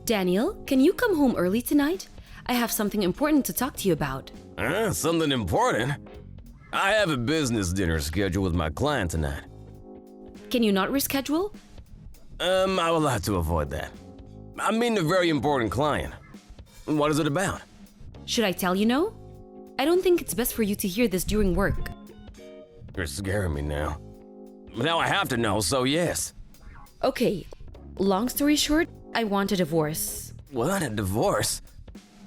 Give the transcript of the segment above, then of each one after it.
Daniel, can you come home early tonight? I have something important to talk to you about. Something important? I have a business dinner scheduled with my client tonight. Can you not reschedule? I will have to avoid that. I'm meeting a very important client. What is it about? Should I tell you no? I don't think it's best for you to hear this during work. You're scaring me now. Now I have to know, so yes. Okay, long story short, I want a divorce. What, a divorce?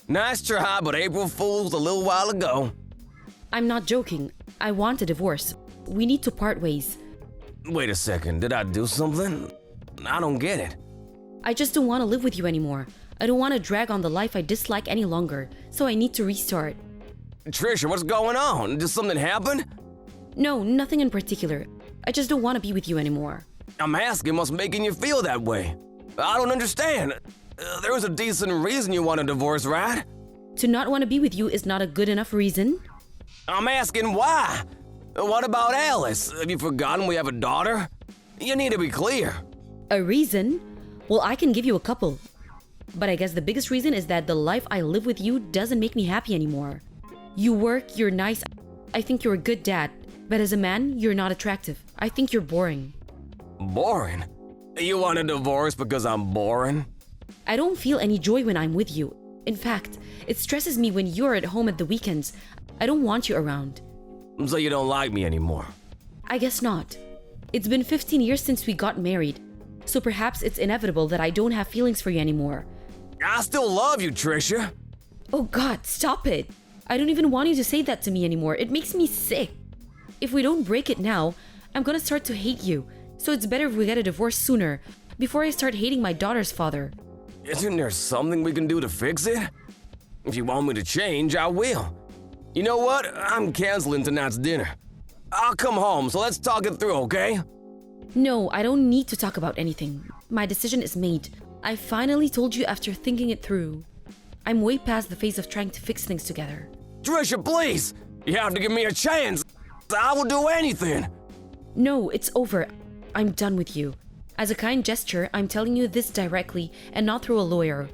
Nice try, but April Fool's a little while ago. I'm not joking. I want a divorce. We need to part ways. Wait a second, did I do something? I don't get it. I just don't want to live with you anymore. I don't want to drag on the life I dislike any longer, so I need to restart. Trisha, what's going on? Did something happen? No, nothing in particular. I just don't want to be with you anymore. I'm asking what's making you feel that way. I don't understand. There was a decent reason you want a divorce, right? To not want to be with you is not a good enough reason. I'm asking why. What about Alice? Have you forgotten we have a daughter? You need to be clear. A reason? Well, I can give you a couple. But I guess the biggest reason is that the life I live with you doesn't make me happy anymore. You work, you're nice, I think you're a good dad. But as a man, you're not attractive. I think you're boring. Boring? You want a divorce because I'm boring? I don't feel any joy when I'm with you. In fact, it stresses me when you're at home at the weekends. I don't want you around. So you don't like me anymore? I guess not. It's been 15 years since we got married, so perhaps it's inevitable that I don't have feelings for you anymore. I still love you, Trisha. Oh God, stop it. I don't even want you to say that to me anymore. It makes me sick. If we don't break it now, I'm gonna start to hate you. So it's better if we get a divorce sooner, before I start hating my daughter's father. Isn't there something we can do to fix it? If you want me to change, I will. You know what? I'm canceling tonight's dinner. I'll come home, so let's talk it through, okay? No, I don't need to talk about anything. My decision is made. I finally told you after thinking it through. I'm way past the phase of trying to fix things together. Trisha, please! You have to give me a chance. I will do anything. No, it's over. I'm done with you. As a kind gesture, I'm telling you this directly and not through a lawyer.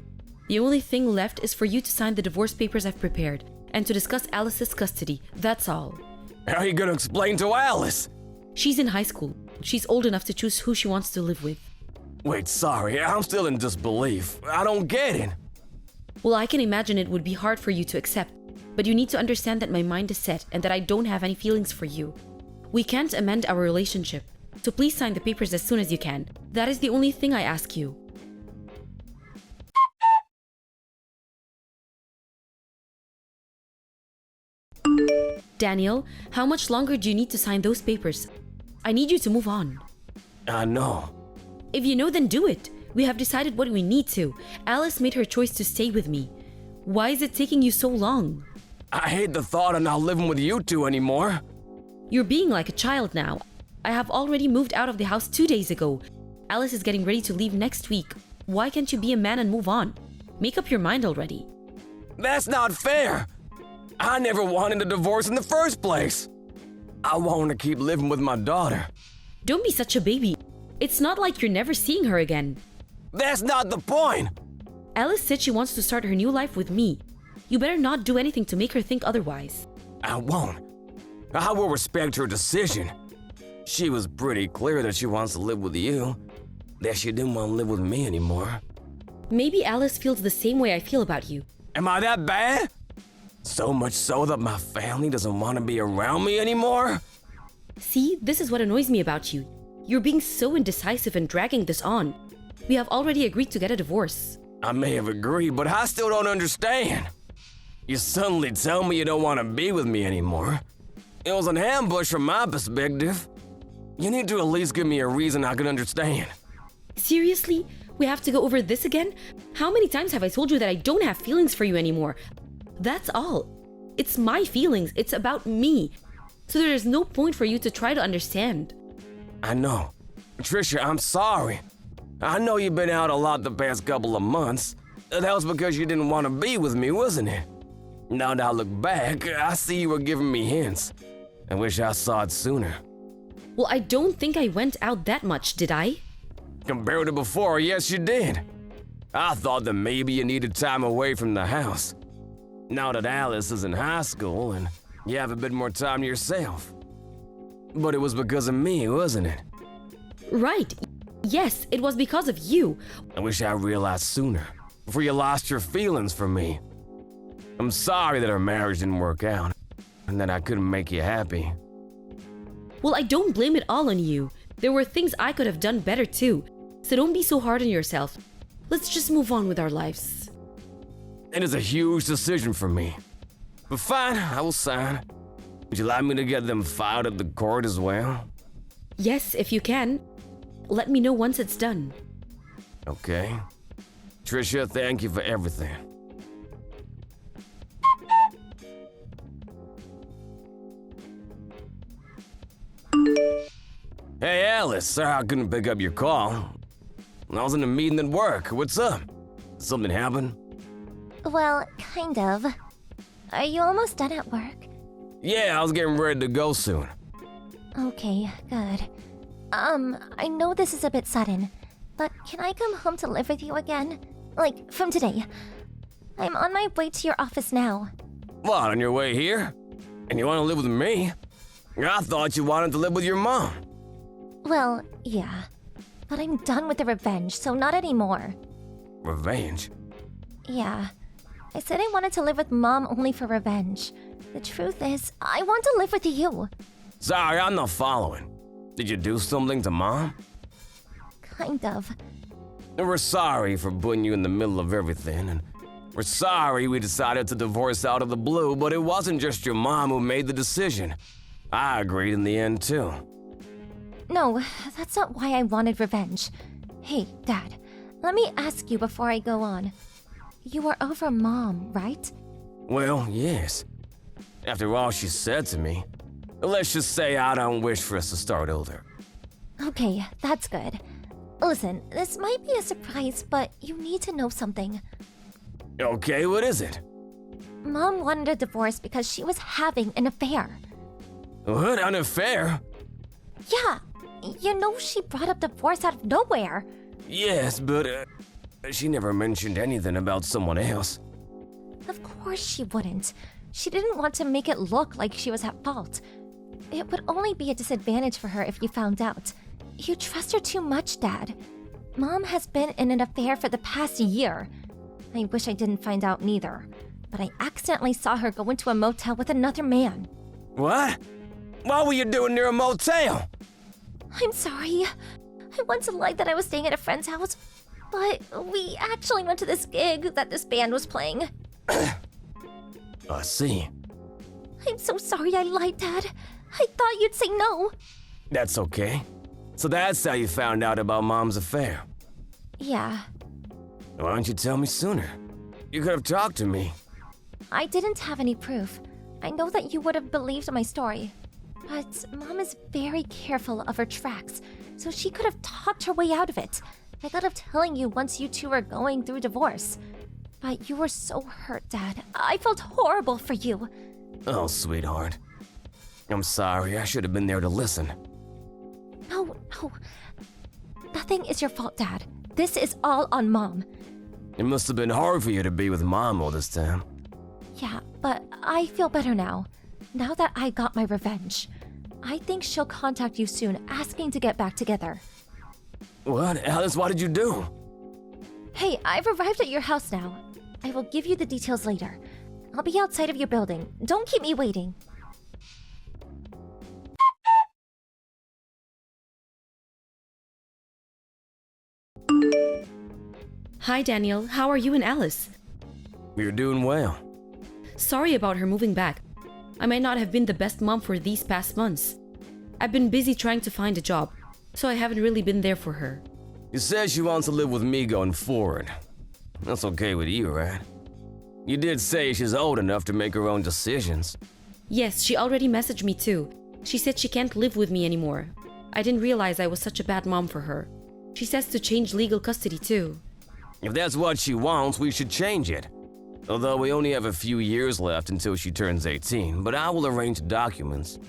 The only thing left is for you to sign the divorce papers I've prepared and to discuss Alice's custody. That's all. How are you gonna explain to Alice? She's in high school. She's old enough to choose who she wants to live with. Wait, sorry, I'm still in disbelief. I don't get it. Well, I can imagine it would be hard for you to accept, but you need to understand that my mind is set and that I don't have any feelings for you. We can't amend our relationship, so please sign the papers as soon as you can. That is the only thing I ask you. Daniel, how much longer do you need to sign those papers? I need you to move on. I know. If you know, then do it. We have decided what we need to. Alice made her choice to stay with me. Why is it taking you so long? I hate the thought of not living with you two anymore. You're being like a child now. I have already moved out of the house 2 days ago. Alice is getting ready to leave next week. Why can't you be a man and move on? Make up your mind already. That's not fair. I never wanted a divorce in the first place. I want to keep living with my daughter. Don't be such a baby. It's not like you're never seeing her again. That's not the point. Alice said she wants to start her new life with me. You better not do anything to make her think otherwise. I won't. I will respect her decision. She was pretty clear that she wants to live with you, that she didn't want to live with me anymore. Maybe Alice feels the same way I feel about you. Am I that bad? So much so that my family doesn't want to be around me anymore? See, this is what annoys me about you. You're being so indecisive and dragging this on. We have already agreed to get a divorce. I may have agreed, but I still don't understand. You suddenly tell me you don't want to be with me anymore. It was an ambush from my perspective. You need to at least give me a reason I can understand. Seriously? We have to go over this again? How many times have I told you that I don't have feelings for you anymore? That's all. It's my feelings. It's about me. So there is no point for you to try to understand. I know. Trisha, I'm sorry. I know you've been out a lot the past couple of months. That was because you didn't want to be with me, wasn't it? Now that I look back, I see you were giving me hints. I wish I saw it sooner. Well, I don't think I went out that much, did I? Compared to before, yes you did. I thought that maybe you needed time away from the house. Now that Alice is in high school and you have a bit more time to yourself. But it was because of me, wasn't it? Right. Yes, it was because of you. I wish I realized sooner, before you lost your feelings for me. I'm sorry that our marriage didn't work out, and that I couldn't make you happy. Well, I don't blame it all on you. There were things I could have done better too. So don't be so hard on yourself. Let's just move on with our lives. It is a huge decision for me. But fine, I will sign. Would you like me to get them filed at the court as well? Yes, if you can. Let me know once it's done. Okay. Trisha, thank you for everything. Hey, Alice, sorry I couldn't pick up your call. I was in a meeting at work. What's up? Something happened? Well, kind of. Are you almost done at work? Yeah, I was getting ready to go soon. Okay, good. I know this is a bit sudden, but can I come home to live with you again? Like, from today. I'm on my way to your office now. What, on your way here? And you want to live with me? I thought you wanted to live with your mom. Well, yeah. But I'm done with the revenge, so not anymore. Revenge? Yeah. I said I wanted to live with Mom only for revenge. The truth is, I want to live with you. Sorry, I'm not following. Did you do something to Mom? Kind of. And we're sorry for putting you in the middle of everything, and we're sorry we decided to divorce out of the blue, but it wasn't just your mom who made the decision. I agreed in the end, too. No, that's not why I wanted revenge. Hey, Dad, let me ask you before I go on. You were over Mom, right? Well, yes. After all she said to me, let's just say I don't wish for us to start over. Okay, that's good. Listen, this might be a surprise, but you need to know something. Okay, what is it? Mom wanted a divorce because she was having an affair. What, an affair? Yeah, you know she brought up divorce out of nowhere. Yes, but she never mentioned anything about someone else. Of course she wouldn't. She didn't want to make it look like she was at fault. It would only be a disadvantage for her if you found out. You trust her too much, Dad. Mom has been in an affair for the past year. I wish I didn't find out neither, but I accidentally saw her go into a motel with another man. What? What were you doing near a motel? I'm sorry. I once lied that I was staying at a friend's house, but we actually went to this gig that this band was playing. I see. I'm so sorry I lied, Dad. I thought you'd say no. That's okay. So that's how you found out about Mom's affair. Yeah, Why don't you tell me sooner? You could have talked to me. I didn't have any proof. I know that you would have believed my story. But Mom is very careful of her tracks, so she could have talked her way out of it. I thought of telling you once you two were going through divorce. But you were so hurt, Dad. I felt horrible for you. Oh, sweetheart. I'm sorry, I should have been there to listen. No. Nothing is your fault, Dad. This is all on Mom. It must have been hard for you to be with Mom all this time. Yeah, but I feel better now. Now that I got my revenge. I think she'll contact you soon, asking to get back together. What? Alice, what did you do? Hey, I've arrived at your house now. I will give you the details later. I'll be outside of your building. Don't keep me waiting. Hi, Daniel. How are you and Alice? You're doing well. Sorry about her moving back. I might not have been the best mom for these past months. I've been busy trying to find a job, so I haven't really been there for her. You said she wants to live with me going forward. That's okay with you, right? You did say she's old enough to make her own decisions. Yes, she already messaged me too. She said she can't live with me anymore. I didn't realize I was such a bad mom for her. She says to change legal custody too. If that's what she wants, we should change it. Although we only have a few years left until she turns 18, but I will arrange documents.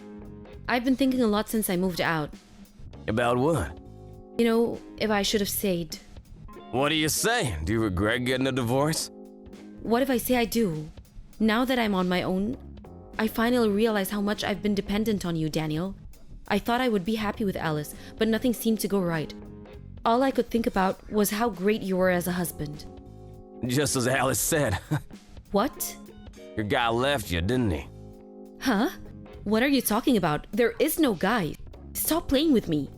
I've been thinking a lot since I moved out. About what? You know, if I should have stayed. What do you say? Do you regret getting a divorce? What if I say I do? Now that I'm on my own, I finally realize how much I've been dependent on you, Daniel. I thought I would be happy with Alice, but nothing seemed to go right. All I could think about was how great you were as a husband. Just as Alice said. What? Your guy left you, didn't he? Huh? What are you talking about? There is no guy. Stop playing with me.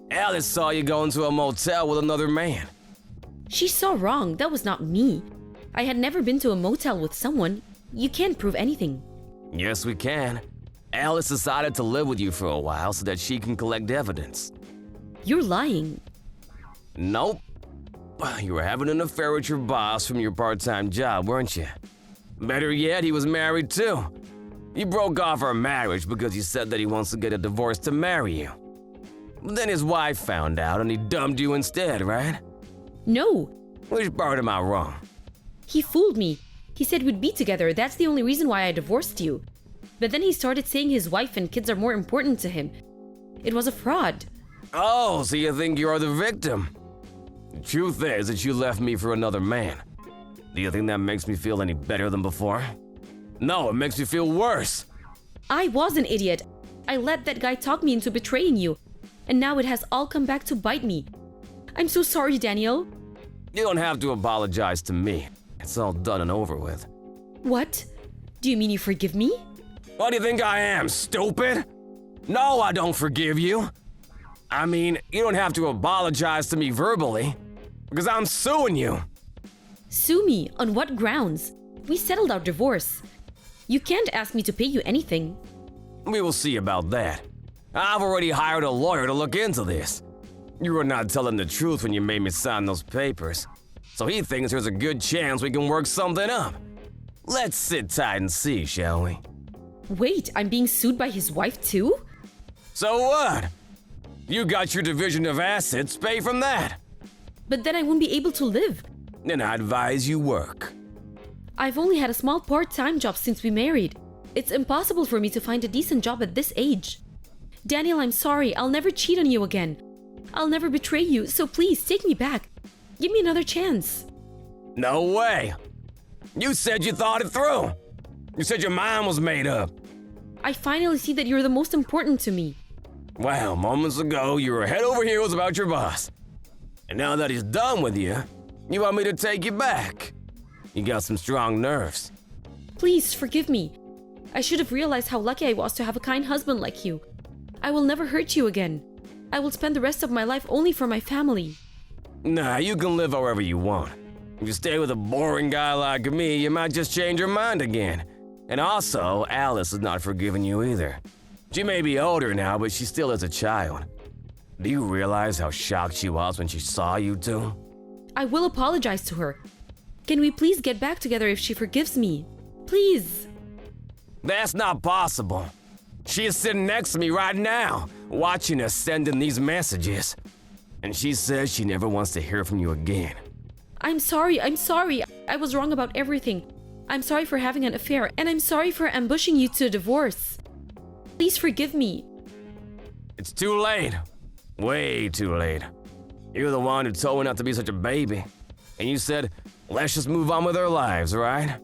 Alice saw you go into a motel with another man. She saw wrong. That was not me. I had never been to a motel with someone. You can't prove anything. Yes, we can. Alice decided to live with you for a while so that she can collect evidence. You're lying. Nope. You were having an affair with your boss from your part-time job, weren't you? Better yet, he was married too. You broke off our marriage because he said that he wants to get a divorce to marry you. But then his wife found out and he dumped you instead, right? No. Which part am I wrong? He fooled me. He said we'd be together. That's the only reason why I divorced you. But then he started saying his wife and kids are more important to him. It was a fraud. Oh, so you think you're the victim? The truth is that you left me for another man. Do you think that makes me feel any better than before? No, it makes me feel worse. I was an idiot. I let that guy talk me into betraying you. And now it has all come back to bite me. I'm so sorry, Daniel. You don't have to apologize to me. It's all done and over with. What? Do you mean you forgive me? What do you think I am, stupid? No, I don't forgive you. I mean, you don't have to apologize to me verbally, because I'm suing you. Sue me? On what grounds? We settled our divorce. You can't ask me to pay you anything. We will see about that. I've already hired a lawyer to look into this. You were not telling the truth when you made me sign those papers, so he thinks there's a good chance we can work something up. Let's sit tight and see, shall we? Wait, I'm being sued by his wife too? So what? You got your division of assets, pay from that. But then I won't be able to live. Then I advise you work. I've only had a small part-time job since we married. It's impossible for me to find a decent job at this age. Daniel, I'm sorry. I'll never cheat on you again. I'll never betray you, so please take me back. Give me another chance. No way. You said you thought it through. You said your mind was made up. I finally see that you're the most important to me. Well, moments ago, you were head over heels about your boss. And now that he's done with you, you want me to take you back. You got some strong nerves. Please forgive me. I should have realized how lucky I was to have a kind husband like you. I will never hurt you again. I will spend the rest of my life only for my family. Nah, you can live however you want. If you stay with a boring guy like me, you might just change your mind again. And also, Alice has not forgiven you either. She may be older now, but she still is a child. Do you realize how shocked she was when she saw you two? I will apologize to her. Can we please get back together if she forgives me? Please. That's not possible. She is sitting next to me right now, watching us sending these messages. And she says she never wants to hear from you again. I'm sorry. I was wrong about everything. I'm sorry for having an affair, and I'm sorry for ambushing you to a divorce. Please forgive me. It's too late. Way too late. You're the one who told me not to be such a baby. And you said, let's just move on with our lives, right?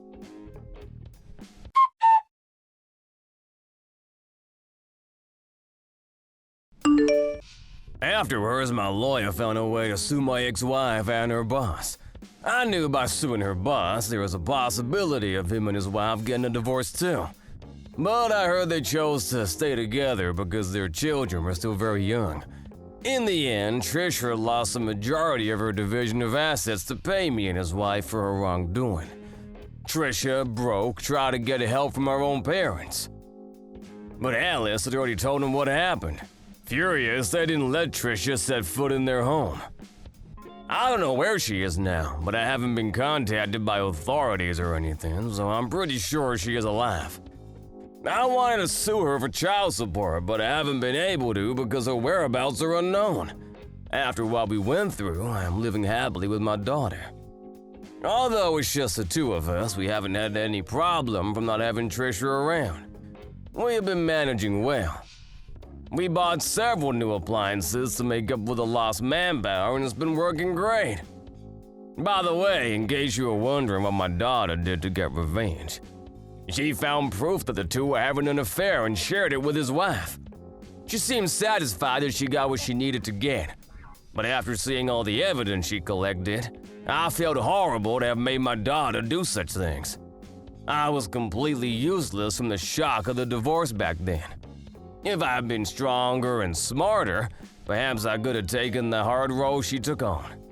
Afterwards, my lawyer found a way to sue my ex-wife and her boss. I knew by suing her boss, there was a possibility of him and his wife getting a divorce too. But I heard they chose to stay together because their children were still very young. In the end, Trisha lost the majority of her division of assets to pay me and his wife for her wrongdoing. Trisha, broke, tried to get help from her own parents. But Alice had already told them what happened. Furious, they didn't let Trisha set foot in their home. I don't know where she is now, but I haven't been contacted by authorities or anything, so I'm pretty sure she is alive. I wanted to sue her for child support, but I haven't been able to because her whereabouts are unknown. After what we went through, I'm living happily with my daughter. Although it's just the two of us, we haven't had any problem from not having Trisha around. We have been managing well. We bought several new appliances to make up for the lost manpower, and it's been working great. By the way, in case you were wondering what my daughter did to get revenge, she found proof that the two were having an affair and shared it with his wife. She seemed satisfied that she got what she needed to get. But after seeing all the evidence she collected, I felt horrible to have made my daughter do such things. I was completely useless from the shock of the divorce back then. If I had been stronger and smarter, perhaps I could have taken the hard role she took on.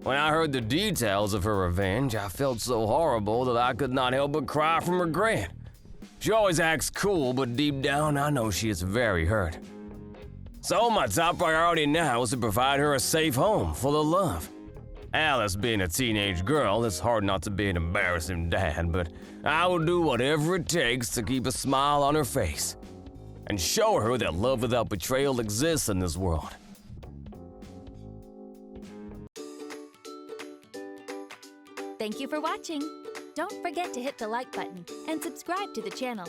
When I heard the details of her revenge, I felt so horrible that I could not help but cry from regret. She always acts cool, but deep down I know she is very hurt. So my top priority now is to provide her a safe home full of love. Alice being a teenage girl, it's hard not to be an embarrassing dad, but I will do whatever it takes to keep a smile on her face and show her that love without betrayal exists in this world. Thank you for watching. Don't forget to hit the like button and subscribe to the channel.